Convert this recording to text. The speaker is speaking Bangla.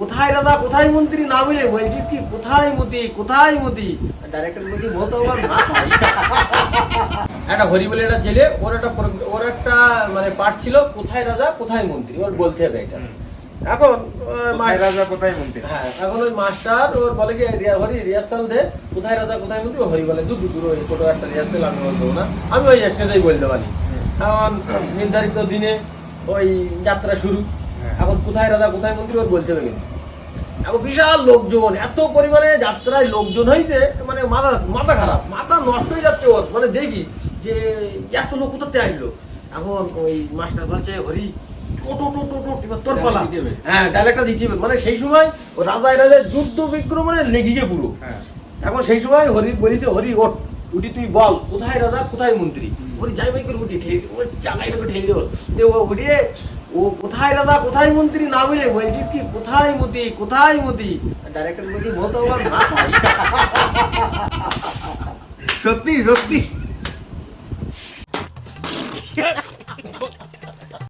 কোথায় রাজা কোথায় মন্ত্রী না বলে বলছি কি কোথায় মতি কোথায় মতি ডাইরেক্টর বলছি বহুত আমার মাথায় একটা হরি বলে একটা ছেলে ওর একটা মানে পাঠ ছিল কোথায় রাজা কোথায় মন্ত্রী ওর বলতে হবে এটা এখন রাজা কোথায় মন্ত্রী হ্যাঁ এখন ওই মাস্টার ওর বলে কি হরি রিহার্সাল দে কোথায় রাজা কোথায় মন্ত্রী হরি বলে দূর দূর ওই ছোট একটা রিহার্সাল আমি বলবো না আমি ওই স্টেজেই বলতে পারি এখন নির্ধারিত দিনে ওই যাত্রা শুরু এখন কোথায় রাজা কোথায় মন্ত্রী ওর বলতে হবে কিন্তু এখন বিশাল লোকজন এত পরিমাণে যাত্রায় লোকজন হয়েছে মানে মাথা খারাপ মাথা নষ্ট হয়ে যাচ্ছে ওর মানে দেখি যে এত লোক কোথাতে আসলো এখন ওই মাস্টার বলছে হরি তোর পালা হ্যাঁ ডায়লগটা দিতে হবে মানে সেই সময় ও রাজায় রাজায় যুদ্ধ বিগ্রহ মানে লেগে গিয়ে পুরো এখন সেই সময় হরি বলিতে হরি ওঠ উঠি তুই বল কোথায় রাজা কোথায় মন্ত্রী হরি যাই ভাই করে উঠি চালাই করে ঠেলে দেবো উঠিয়ে ও কোথায় রাজা কোথায় মন্ত্রী না বলে বলছি কি কোথায় মতি ডাইরেক্টর বলছি বহুত আমার মাথায় সত্যি সত্যি